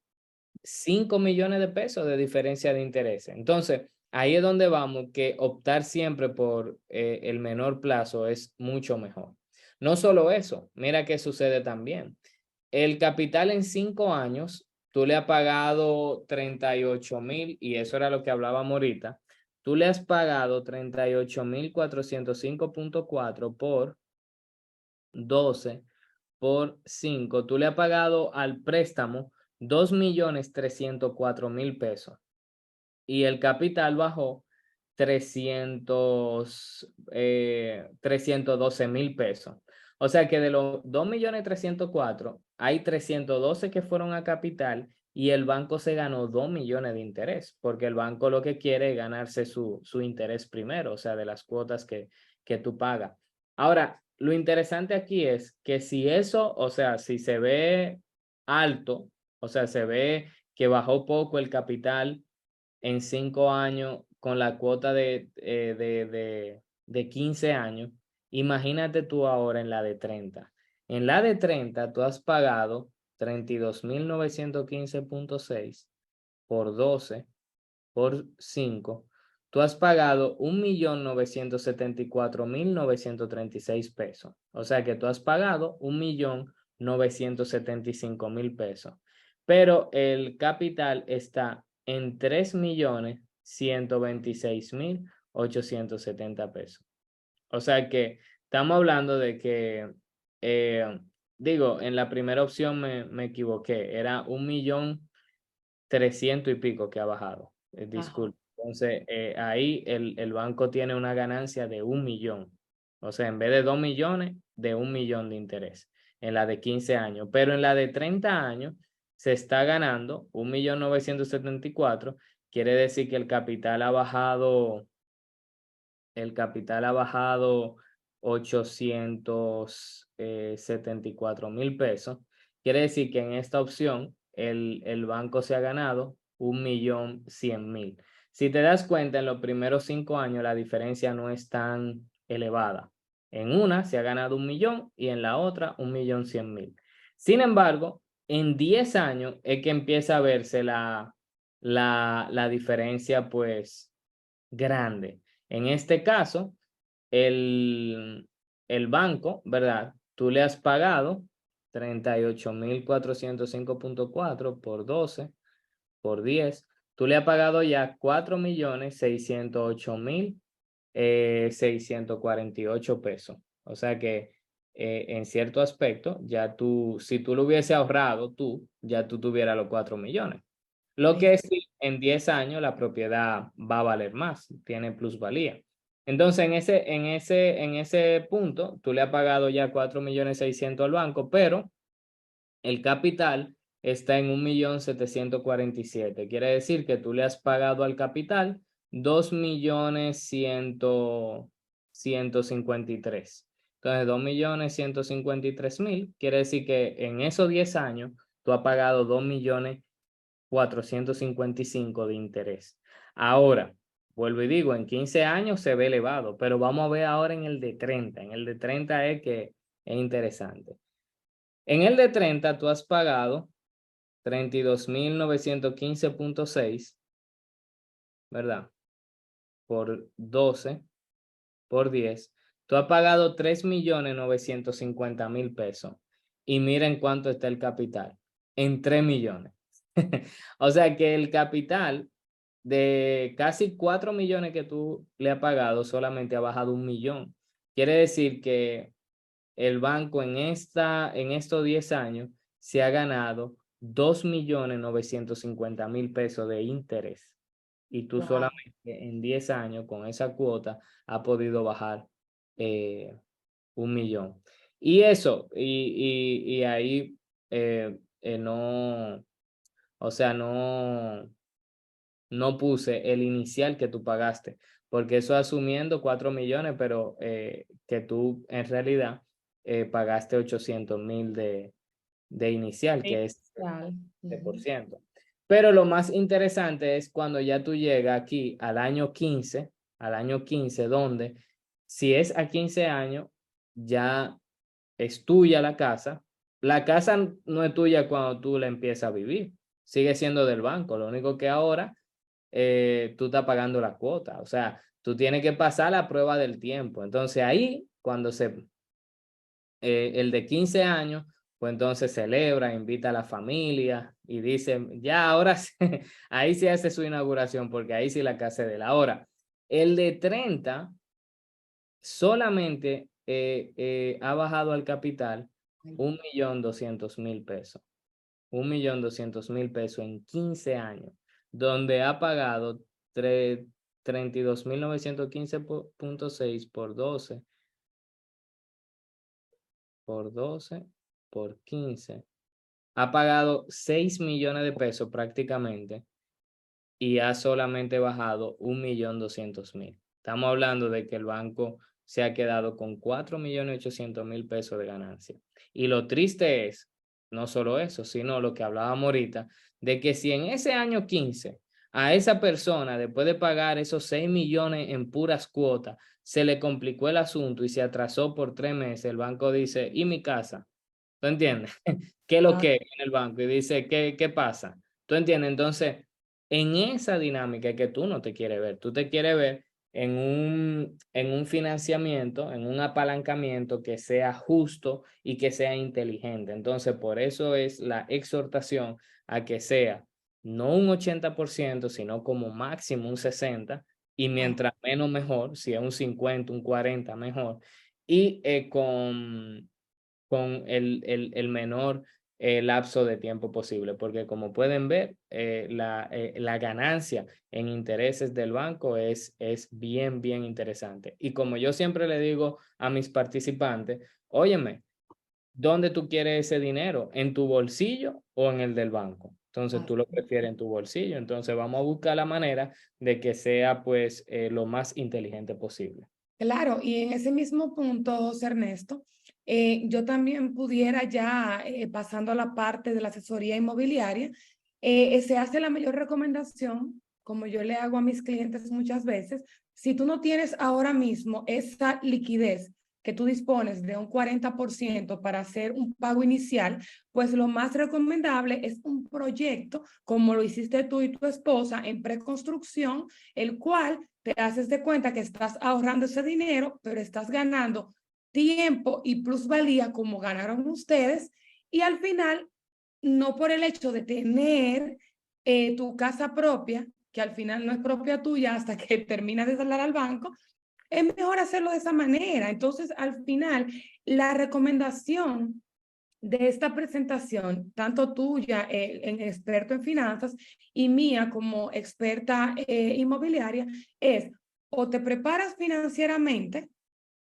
5 millones de pesos de diferencia de interés. Entonces, ahí es donde vamos, que optar siempre por el menor plazo es mucho mejor. No solo eso, mira qué sucede también. El capital en 5 años, tú le has pagado 38.000, y eso era lo que hablábamos ahorita, tú le has pagado 38.405,4 por 12 por 5. Tú le has pagado al préstamo 2.304.000 pesos y el capital bajó 312.000 pesos. O sea que de los 2.304.000, hay 312 que fueron a capital y el banco se ganó 2 millones de interés, porque el banco lo que quiere es ganarse su interés primero, o sea, de las cuotas que tú pagas. Ahora, lo interesante aquí es que si eso, o sea, si se ve alto, o sea, se ve que bajó poco el capital en 5 años con la cuota de 15 años, imagínate tú ahora en la de 30. En la de 30 tú has pagado 32.915,6 por 12 por 5. Tú has pagado 1.974.936 pesos. O sea que tú has pagado 1.975.000 pesos. Pero el capital está en 3.126.870 pesos. O sea que estamos hablando de que digo, en la primera opción me equivoqué, era 1.300.000 y pico que ha bajado, Ajá. disculpe. Entonces, ahí el banco tiene una ganancia de 1.000.000. O sea, en vez de 2 millones, de 1.000.000 de interés en la de 15 años. Pero en la de 30 años se está ganando 1.974.000. Quiere decir que el capital ha bajado 874.000 pesos. Quiere decir que en esta opción el banco se ha ganado 1.100.000. Si te das cuenta, en los primeros 5 años la diferencia no es tan elevada. En una se ha ganado 1.000.000 y en la otra 1.100.000. Sin embargo, en 10 años es que empieza a verse la diferencia pues grande. En este caso, el banco, ¿verdad? Tú le has pagado 38.405.4 por 12, por 10. Tú le has pagado ya 4.608.648 pesos. O sea que en cierto aspecto, ya tú, si tú lo hubiese ahorrado tú, ya tú tuvieras los 4 millones. Lo que sí, en 10 años la propiedad va a valer más, tiene plusvalía. Entonces, en ese punto, tú le has pagado ya 4.600.000 al banco, pero el capital está en 1.747.000. Quiere decir que tú le has pagado al capital 2.153.000. Entonces, 2.153.000 quiere decir que en esos 10 años tú has pagado 2.455.000 de interés. Ahora, vuelvo y digo, en 15 años se ve elevado, pero vamos a ver ahora en el de 30. En el de 30 es que es interesante. En el de 30 tú has pagado 32.915.6, ¿verdad? Por 12, por 10. Tú has pagado 3.950.000 pesos. Y miren cuánto está el capital. En 3 millones. O sea que el capital de casi 4 millones que tú le has pagado solamente ha bajado 1 millón. Quiere decir que el banco en estos 10 años se ha ganado 2.950.000 pesos de interés. Y tú Wow. solamente en 10 años con esa cuota has podido bajar 1 millón. Y eso, y ahí no, o sea, no puse el inicial que tú pagaste, porque eso asumiendo 4 millones, pero que tú en realidad pagaste 800.000 de inicial, que es Inicial. por Ujú. ciento. Pero lo más interesante es cuando ya tú llegas aquí al año 15, donde si es a 15 años, ya es tuya la casa. La casa no es tuya cuando tú la empiezas a vivir, sigue siendo del banco. Lo único que ahora tú estás pagando la cuota. O sea, tú tienes que pasar la prueba del tiempo. Entonces ahí, cuando el de 15 años, pues entonces celebra, invita a la familia y dice, ya, ahora sí, ahí sí hace su inauguración, porque ahí sí la casa es de la hora. El de 30 solamente ha bajado al capital 1.200.000 pesos. 1.200.000 pesos en 15 años, donde ha pagado 32.915.6 por 12, por 15. Ha pagado 6 millones de pesos prácticamente y ha solamente bajado 1.200.000. Estamos hablando de que el banco se ha quedado con 4.800.000 pesos de ganancia. Y lo triste es, no solo eso, sino lo que hablábamos ahorita, de que si en ese año 15 a esa persona, después de pagar esos 6 millones en puras cuotas, se le complicó el asunto y se atrasó por 3 meses, el banco dice, ¿y mi casa? ¿Tú entiendes? ¿Qué es lo Ah, que en el banco? Y dice, ¿qué pasa? ¿Tú entiendes? Entonces, en esa dinámica es que tú no te quieres ver. Tú te quieres ver en un financiamiento, en un apalancamiento que sea justo y que sea inteligente. Entonces, por eso es la exhortación a que sea no un 80%, sino como máximo un 60%, y ah, mientras menos mejor, si es un 50, un 40, mejor. Y con el menor lapso de tiempo posible, porque como pueden ver, la ganancia en intereses del banco es bien, bien interesante. Y como yo siempre le digo a mis participantes, óyeme, ¿dónde tú quieres ese dinero? ¿En tu bolsillo o en el del banco? Entonces tú lo prefieres en tu bolsillo. Entonces vamos a buscar la manera de que sea pues lo más inteligente posible. Claro, y en ese mismo punto, José Ernesto, yo también pudiera ya, pasando a la parte de la asesoría inmobiliaria, se hace la mayor recomendación, como yo le hago a mis clientes muchas veces, si tú no tienes ahora mismo esa liquidez que tú dispones de un 40% para hacer un pago inicial, pues lo más recomendable es un proyecto como lo hiciste tú y tu esposa en preconstrucción, el cual te haces de cuenta que estás ahorrando ese dinero, pero estás ganando tiempo y plusvalía como ganaron ustedes. Y al final, no por el hecho de tener tu casa propia, que al final no es propia tuya hasta que terminas de saldar al banco, es mejor hacerlo de esa manera. Entonces, al final, la recomendación de esta presentación, tanto tuya, en experto en finanzas, y mía como experta inmobiliaria, es o te preparas financieramente,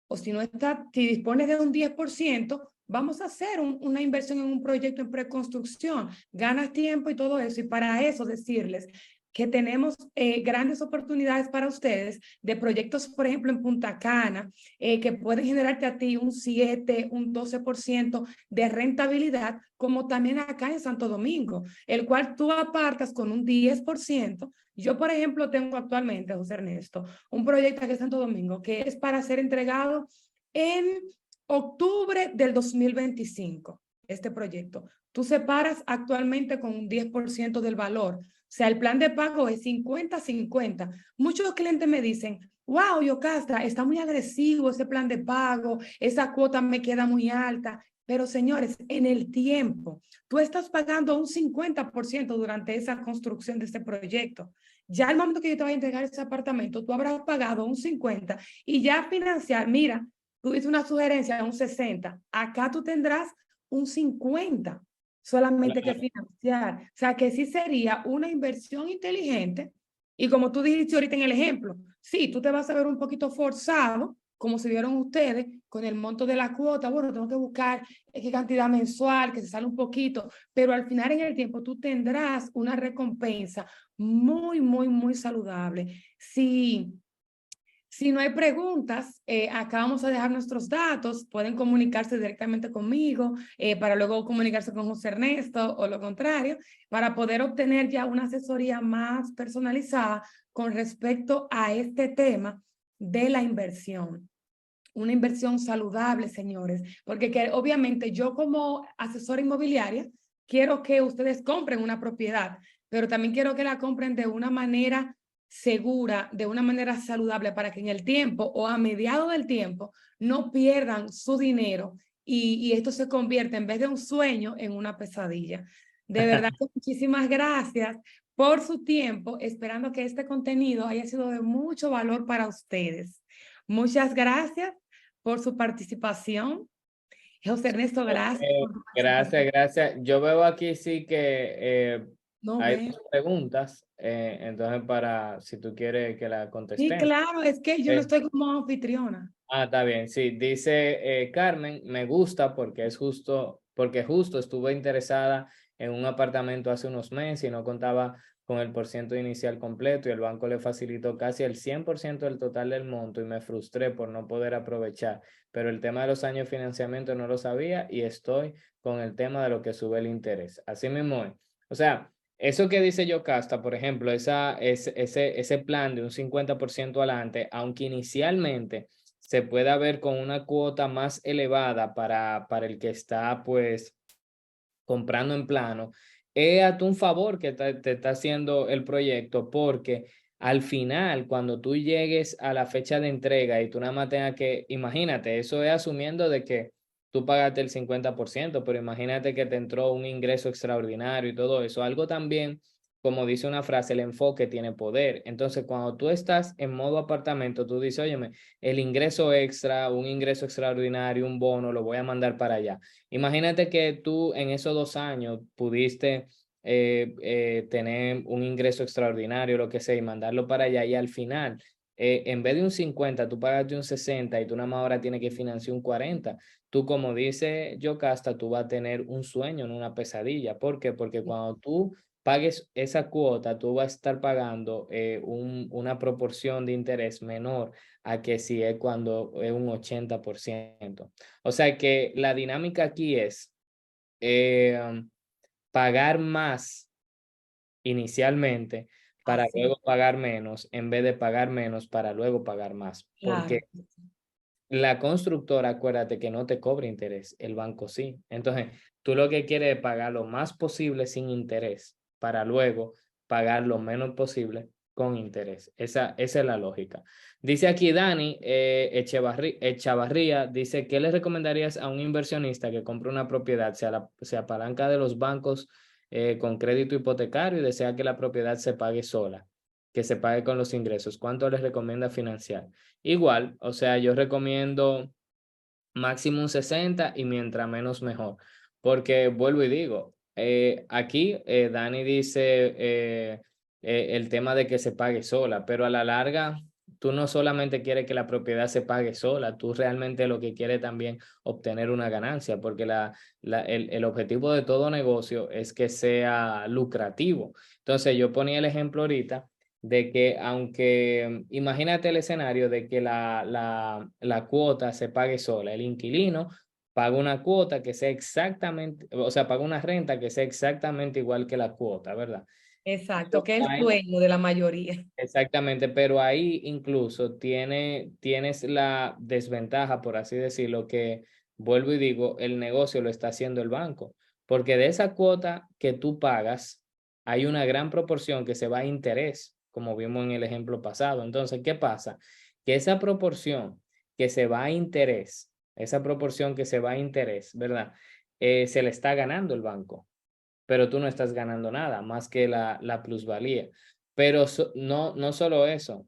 o si no está, si dispones de un 10%, vamos a hacer una inversión en un proyecto en preconstrucción, ganas tiempo y todo eso, y para eso decirles que tenemos grandes oportunidades para ustedes de proyectos, por ejemplo, en Punta Cana, que pueden generarte a ti un 7, un 12% de rentabilidad, como también acá en Santo Domingo, el cual tú apartas con un 10%. Yo, por ejemplo, tengo actualmente, José Ernesto, un proyecto aquí en Santo Domingo que es para ser entregado en octubre del 2025, este proyecto. Tú separas actualmente con un 10% del valor. O sea, el plan de pago es 50-50. Muchos clientes me dicen, wow, Yocasta, está muy agresivo ese plan de pago, esa cuota me queda muy alta. Pero señores, en el tiempo, tú estás pagando un 50% durante esa construcción de este proyecto. Ya al momento que yo te voy a entregar ese apartamento, tú habrás pagado un 50 y ya financiar, mira, tú hice una sugerencia de un 60, acá tú tendrás un 50 solamente que Claro. financiar. O sea, que sí sería una inversión inteligente. Y como tú dijiste ahorita en el ejemplo, sí, tú te vas a ver un poquito forzado, como se vieron ustedes, con el monto de la cuota. Bueno, tengo que buscar qué cantidad mensual, que se sale un poquito, pero al final en el tiempo tú tendrás una recompensa muy, muy, muy saludable. Si no hay preguntas, acá vamos a dejar nuestros datos. Pueden comunicarse directamente conmigo para luego comunicarse con José Ernesto o lo contrario, para poder obtener ya una asesoría más personalizada con respecto a este tema de la inversión. Una inversión saludable, señores, porque obviamente yo como asesora inmobiliaria quiero que ustedes compren una propiedad, pero también quiero que la compren de una manera segura, de una manera saludable, para que en el tiempo o a mediado del tiempo no pierdan su dinero y esto se convierta en vez de un sueño en una pesadilla. De verdad que muchísimas gracias por su tiempo, esperando que este contenido haya sido de mucho valor para ustedes. Muchas gracias por su participación. José Ernesto, gracias por tu Gracias, participación. gracias. Yo veo aquí sí que No hay ve. dos preguntas, entonces para si tú quieres que la Sí, contestemos. claro, es que yo no Eh, estoy como anfitriona. Está bien, sí. Dice Carmen, me gusta porque porque justo estuve interesada en un apartamento hace unos meses y no contaba con el porciento inicial completo y el banco le facilitó casi el 100% del total del monto y me frustré por no poder aprovechar. Pero el tema de los años de financiamiento no lo sabía y estoy con el tema de lo que sube el interés. Así mismo es. O sea, eso que dice Yocasta, por ejemplo, ese plan de un 50% adelante, aunque inicialmente se pueda ver con una cuota más elevada para el que está pues comprando en plano, es a tu un favor que te está haciendo el proyecto porque al final, cuando tú llegues a la fecha de entrega y tú nada más tengas que, imagínate, eso es asumiendo de que tú pagaste el 50%, pero imagínate que te entró un ingreso extraordinario y todo eso. Algo también como dice una frase, el enfoque tiene poder. Entonces, cuando tú estás en modo apartamento, tú dices, óyeme, el ingreso extra, un ingreso extraordinario, un bono, lo voy a mandar para allá. Imagínate que tú en esos 2 años pudiste tener un ingreso extraordinario, lo que sea, y mandarlo para allá, y al final, en vez de un 50, tú pagaste un 60 y tú nada más ahora tienes que financiar un 40. Tú, como dice Yocasta, tú vas a tener un sueño, no una pesadilla. ¿Por qué? Porque cuando tú pagues esa cuota, tú vas a estar pagando una proporción de interés menor a que si es cuando es un 80%. O sea que la dinámica aquí es pagar más inicialmente para Así, luego pagar menos, en vez de pagar menos para luego pagar más. claro. Porque la constructora, acuérdate que no te cobra interés, el banco sí. Entonces, tú lo que quieres es pagar lo más posible sin interés para luego pagar lo menos posible con interés. Esa es la lógica. Dice aquí Dani Echavarría, dice, ¿qué le recomendarías a un inversionista que compre una propiedad, se apalanca de los bancos con crédito hipotecario y desea que la propiedad se pague sola, que se pague con los ingresos? ¿Cuánto les recomienda financiar? Igual, o sea, yo recomiendo máximo un 60 y mientras menos mejor, porque vuelvo y digo, aquí Dani dice el tema de que se pague sola, pero a la larga tú no solamente quieres que la propiedad se pague sola, tú realmente lo que quieres también obtener una ganancia, porque el objetivo de todo negocio es que sea lucrativo. Entonces yo ponía el ejemplo ahorita de que aunque imagínate el escenario de que la cuota se pague sola, el inquilino paga una cuota que sea exactamente, o sea, paga una renta que sea exactamente igual que la cuota, ¿verdad? Exacto, Pero que es el ahí- sueño de la mayoría. Exactamente, pero ahí incluso tienes la desventaja, por así decirlo, que vuelvo y digo, el negocio lo está haciendo el banco, porque de esa cuota que tú pagas, hay una gran proporción que se va a interés, como vimos en el ejemplo pasado. Entonces, ¿qué pasa? Que esa proporción que se va a interés, esa proporción que se va a interés, ¿verdad? Se le está ganando el banco, pero tú no estás ganando nada más que la plusvalía. Pero no solo eso,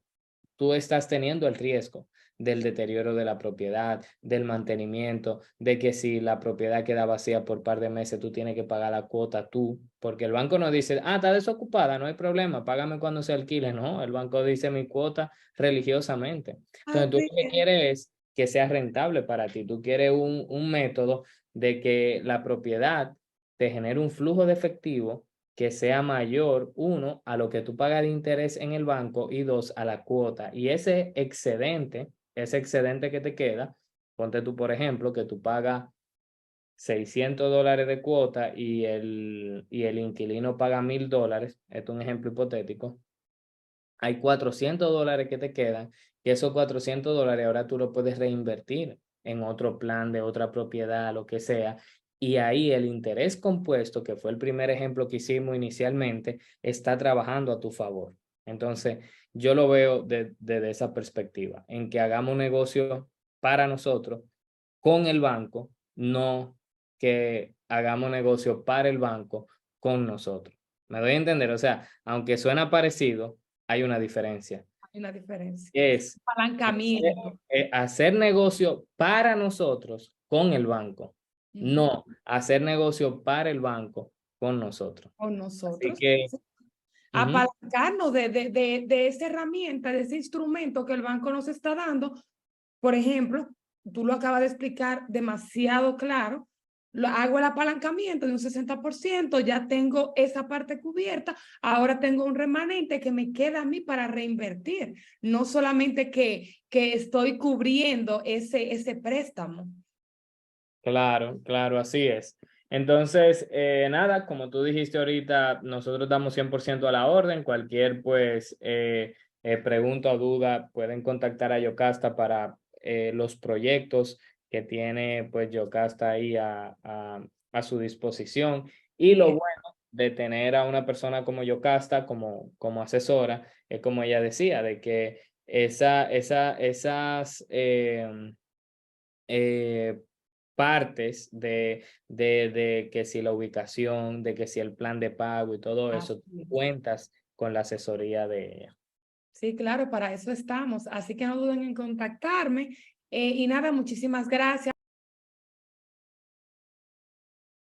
tú estás teniendo el riesgo del deterioro de la propiedad, del mantenimiento, de que si la propiedad queda vacía por par de meses, tú tienes que pagar la cuota tú, porque el banco no dice, está desocupada, no hay problema, págame cuando se alquile, no, el banco dice mi cuota religiosamente. Entonces tú Así lo que es. quieres es que sea rentable para ti, tú quieres un método de que la propiedad te genere un flujo de efectivo que sea mayor, uno, a lo que tú pagas de interés en el banco y dos, a la cuota. Y ese excedente que te queda, ponte tú, por ejemplo, que tú pagas $600 de cuota y el inquilino paga $1,000, esto es un ejemplo hipotético, hay $400 que te quedan, que esos $400 ahora tú lo puedes reinvertir en otro plan de otra propiedad, lo que sea. Y ahí el interés compuesto, que fue el primer ejemplo que hicimos inicialmente, está trabajando a tu favor. Entonces, yo lo veo desde esa perspectiva, en que hagamos un negocio para nosotros con el banco, no que hagamos negocio para el banco con nosotros. ¿Me doy a entender? O sea, aunque suena parecido, hay una diferencia. Hay una diferencia. Es hacer, Apalancamiento. hacer negocio para nosotros con el banco, Ujú. no hacer negocio para el banco con nosotros. Con Así nosotros. que, ujú, Apalancarnos de esa herramienta, de ese instrumento que el banco nos está dando. Por ejemplo, tú lo acabas de explicar demasiado claro. Hago el apalancamiento de un 60%, ya tengo esa parte cubierta, ahora tengo un remanente que me queda a mí para reinvertir, no solamente que estoy cubriendo ese préstamo. claro, claro, así es. Entonces, nada, como tú dijiste ahorita, nosotros damos 100% a la orden. Cualquier, pues, pregunta o duda, pueden contactar a Yocasta para los proyectos que tiene, pues, Yocasta ahí a su disposición. Y lo Bien, bueno de tener a una persona como Yocasta como asesora, es como ella decía, de que esas... eh, partes de que si la ubicación, de que si el plan de pago y todo eso, Así es. cuentas con la asesoría de ella. Sí, claro, para eso estamos. Así que no duden en contactarme. Y nada, muchísimas gracias.